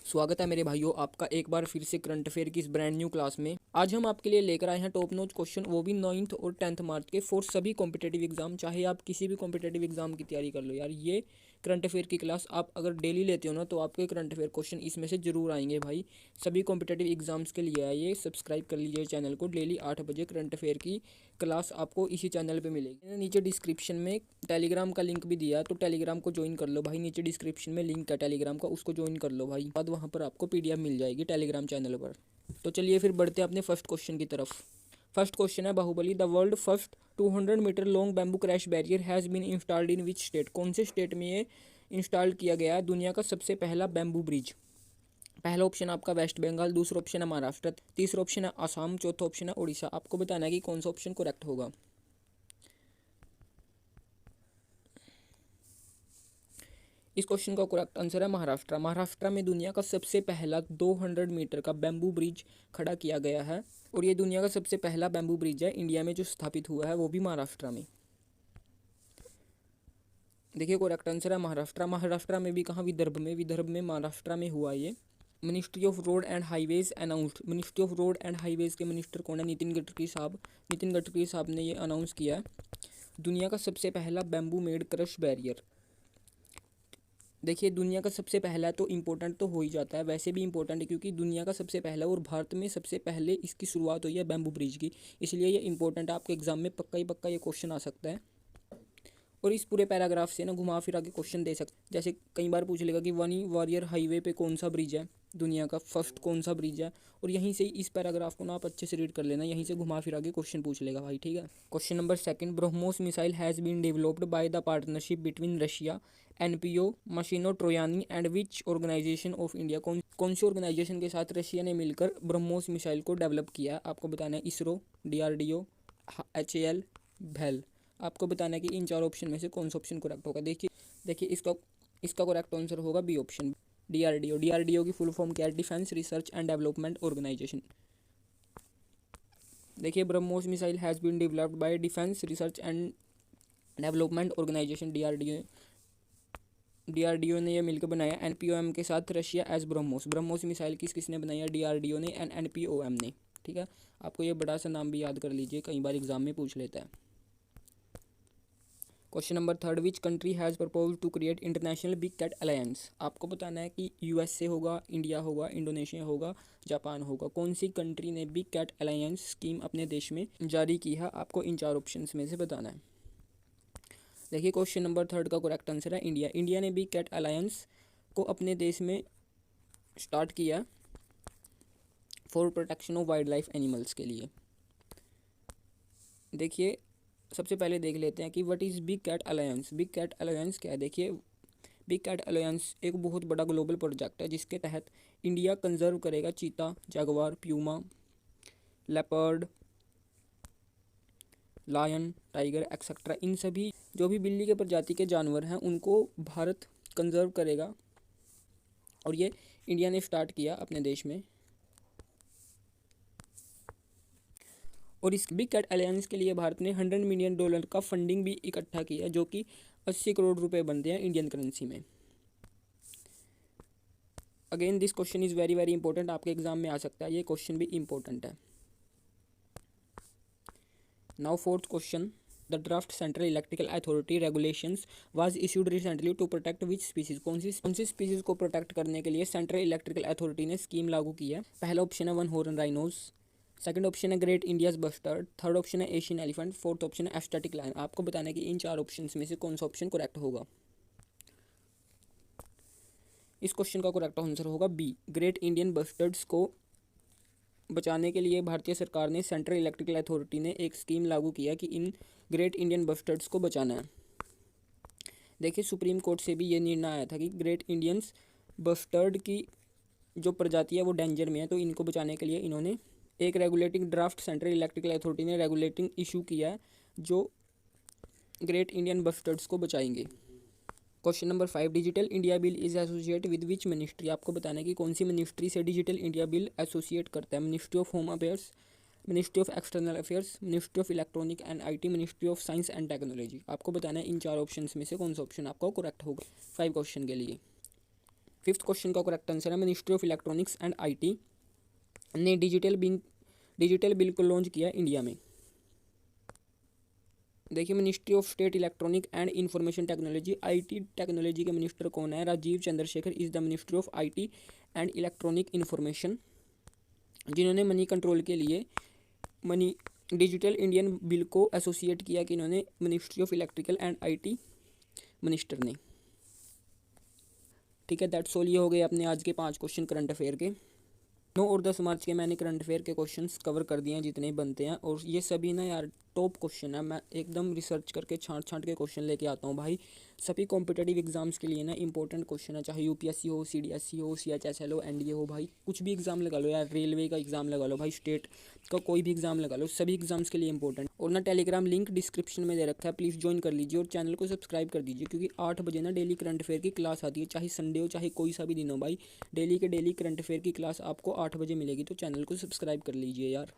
स्वागत है मेरे भाइयों आपका एक बार फिर से करंट अफेयर की इस ब्रांड न्यू क्लास में। आज हम आपके लिए लेकर आए हैं टॉप नॉच क्वेश्चन, वो भी 9th और 10th मार्च के फॉर सभी कॉम्पिटेटिव एग्जाम। चाहे आप किसी भी कॉम्पिटेटिव एग्जाम की तैयारी कर लो यार, ये करंट अफेयर की क्लास आप अगर डेली लेते हो ना तो आपके करंट अफेयर क्वेश्चन इसमें से जरूर आएंगे भाई। सभी कॉम्पिटेटिव एग्जाम्स के लिए आइए, सब्सक्राइब कर लीजिए चैनल को। डेली 8 बजे करंट अफेयर की क्लास आपको इसी चैनल पे मिलेगी। मैंने नीचे डिस्क्रिप्शन में टेलीग्राम का लिंक भी दिया है, तो टेलीग्राम को ज्वाइन कर लो भाई। नीचे डिस्क्रिप्शन में लिंक है टेलीग्राम का, उसको ज्वाइन कर लो भाई। बाद वहाँ पर आपको पीडीएफ मिल जाएगी टेलीग्राम चैनल पर। तो चलिए फिर बढ़ते हैं अपने फर्स्ट क्वेश्चन की तरफ। फर्स्ट क्वेश्चन है Bahubali the world first 200 metre long bamboo crash barrier has been installed in which state. कौन से स्टेट में ये इंस्टॉल किया गया है दुनिया का सबसे पहला बैम्बू ब्रिज? पहला ऑप्शन आपका वेस्ट बंगाल, दूसरा ऑप्शन है महाराष्ट्र, तीसरा ऑप्शन है आसाम, चौथा ऑप्शन है उड़ीसा। आपको बताना है कि कौन सा ऑप्शन करेक्ट होगा। इस क्वेश्चन का करेक्ट आंसर है महाराष्ट्र। महाराष्ट्र में दुनिया का सबसे पहला 200 मीटर का बैम्बू ब्रिज खड़ा किया गया है, और ये दुनिया का सबसे पहला बैम्बू ब्रिज है इंडिया में जो स्थापित हुआ है, वो भी महाराष्ट्र में। देखिए करेक्ट आंसर है महाराष्ट्र। महाराष्ट्र में भी कहाँ? विदर्भ में। विदर्भ में महाराष्ट्र में हुआ ये। Ministry of road and highways announced. Ministry of road and highways के मिनिस्टर कौन है? नितिन गडकरी साहब। नितिन गडकरी साहब ने ये अनाउंस किया है दुनिया का सबसे पहला बैम्बू मेड क्रश बैरियर। देखिए दुनिया का सबसे पहला तो इम्पोर्टेंट तो हो ही जाता है, वैसे भी इम्पोर्टेंट है क्योंकि दुनिया का सबसे पहला और भारत में सबसे पहले इसकी शुरुआत हुई है बैम्बू ब्रिज की, इसलिए ये इंपॉर्टेंट है। आपके एग्जाम में पक्का ही पक्का ये क्वेश्चन आ सकता है। और इस पूरे पैराग्राफ से ना घुमा फिरा के क्वेश्चन दे सकते, जैसे कई बार पूछ लेगा कि वानी वॉरियर हाईवे पे कौन सा ब्रिज है, दुनिया का फर्स्ट कौन सा ब्रिज है, और यहीं से इस पैराग्राफ को ना आप अच्छे से रीड कर लेना, यहीं से घुमा फिरा के क्वेश्चन पूछ लेगा भाई, ठीक है। Question number second, BrahMos missile has been developed by the partnership between Russia, NPO, Mashinostroyeniya and which organisation of India. कौन सी ऑर्गेनाइजेशन के साथ रशिया ने मिलकर ब्रह्मोस मिसाइल को डेवलप किया है? आपको बताना है इसरो, डीआरडीओ, एचएएल, भेल। आपको बताना है कि इन चार ऑप्शन में से कौन सा ऑप्शन करेक्ट होगा। देखिए इसका करेक्ट आंसर होगा बी ऑप्शन, डीआरडीओ। डीआरडीओ की फुल फॉर्म क्या है? Defence research and development organisation. देखिए BrahMos missile has been developed by defence research and development organisation, DRDO. DRDO ने यह मिलकर बनाया एनपीओएम के साथ Russia as BrahMos. BrahMos missile किसने बनाया? डीआरडीओ ने एंड एनपीओएम ने, ठीक है। आपको ये बड़ा सा नाम भी याद कर लीजिए, कई बार एग्जाम में पूछ लेता है। Question number third, which country has propose to create international big cat alliance. आपको बताना है कि यूएसए होगा, इंडिया होगा, इंडोनेशिया होगा, जापान होगा। कौन सी कंट्री ने बिग कैट अलायंस स्कीम अपने देश में जारी की है? आपको इन चार ऑप्शंस में से बताना है। देखिए क्वेश्चन नंबर थर्ड का करेक्ट आंसर है इंडिया। इंडिया ने बिग कैट अलायंस को अपने देश में स्टार्ट किया for protection of wild life animals के लिए। देखिए सबसे पहले देख लेते हैं कि what is big cat alliance. Big cat alliance क्या है? देखिए बिग कैट अलायंस एक बहुत बड़ा ग्लोबल प्रोजेक्ट है जिसके तहत इंडिया कंजर्व करेगा cheetah, jaguar, puma, leopard, lion, tiger etcetera. इन सभी जो भी बिल्ली के प्रजाति के जानवर हैं उनको भारत कंजर्व करेगा, और ये इंडिया ने स्टार्ट किया अपने देश में। और इस बिग कैट अलायंस के लिए भारत ने $100 मिलियन का फंडिंग भी इकट्ठा किया, जो कि 80 करोड़ रुपए बनते हैं इंडियन करेंसी में। Again this question is very very important, आपके एग्जाम में आ सकता है, ये क्वेश्चन भी इंपॉर्टेंट है। Now fourth question, the draft central electrical authority regulations was issued recently to protect which species. कौन सी स्पीसीज को प्रोटेक्ट करने के लिए सेंट्रल इलेक्ट्रिकल अथॉरिटी ने स्कीम लागू की है? पहला ऑप्शन है one horn rhinos, second option है great India's bustard, third option है एशियन एलिफेंट, फोर्थ ऑप्शन है एस्टेटिक लायन। आपको बताना है कि इन चार ऑप्शंस में से कौन सा ऑप्शन करेक्ट होगा। इस क्वेश्चन का करेक्ट आंसर होगा बी, ग्रेट इंडियन बस्टर्ड्स को बचाने के लिए भारतीय सरकार ने, सेंट्रल इलेक्ट्रिकल अथॉरिटी ने एक स्कीम लागू किया कि इन ग्रेट इंडियन बस्टर्ड्स को बचाना है। देखिए सुप्रीम कोर्ट से भी ये निर्णय आया था कि ग्रेट इंडियंस बस्टर्ड की जो प्रजाति है वो डेंजर में है, तो इनको बचाने के लिए इन्होंने एक regulating draft central electrical authority ने रेगुलेटिंग इशू किया है जो ग्रेट इंडियन बस्टर्ड्स को बचाएंगे। Question number 5, digital India bill is associate with which ministry. आपको बताना है कि कौन सी मिनिस्ट्री से डिजिटल इंडिया बिल एसोसिएट करता है? Ministry of home affairs, ministry of external affairs, ministry of electronic and IT, ministry of science and technology. आपको बताना है इन चार ऑप्शन में से कौन सा ऑप्शन आपका करेक्ट होगा 5 क्वेश्चन के लिए। फिफ्थ क्वेश्चन का करेक्ट आंसर है ministry of electronics and IT ने डिजिटल बिल को लॉन्च किया इंडिया में। देखिए ministry of state electronic and information technology, IT technology के मिनिस्टर कौन है? Rajeev Chandrasekhar is the ministry of IT and electronic information, जिन्होंने मनी कंट्रोल के लिए मनी डिजिटल इंडियन बिल को एसोसिएट किया कि इन्होंने ministry of electrical and IT minister ने। ठीक है, दैट्स ऑल। ये हो गए अपने आज के 5 क्वेश्चन करंट अफेयर के। 9 और 10 मार्च के मैंने करंट अफेयर के क्वेश्चंस कवर कर दिए हैं जितने बनते हैं, और ये सभी ना यार टॉप क्वेश्चन है। मैं एकदम रिसर्च करके छांट के क्वेश्चन लेके आता हूँ भाई। सभी कॉम्पिटेटिव एग्जाम्स के लिए ना इंपॉर्टेंट क्वेश्चन है, चाहे यूपीएससी हो, सीडीएससी हो, सीएचएसएल हो, एनडीए हो, भाई कुछ भी एग्जाम लगा लो यार, रेलवे का एग्जाम लगा लो भाई, स्टेट का कोई भी एग्जाम लगा लो, सभी एग्जाम्स के लिए इंपॉर्टेंट। और ना टेलीग्राम लिंक डिस्क्रिप्शन में दे रखा है, प्लीज़ ज्वाइन कर लीजिए और चैनल को सब्सक्राइब कर दीजिए, क्योंकि 8 बजे ना डेली करंट अफेयर की क्लास आती है, चाहे संडे हो चाहे कोई सा भी दिन हो भाई, डेली के डेली करंट अफेयर की क्लास आपको 8 बजे मिलेगी, तो चैनल को सब्सक्राइब कर लीजिए यार।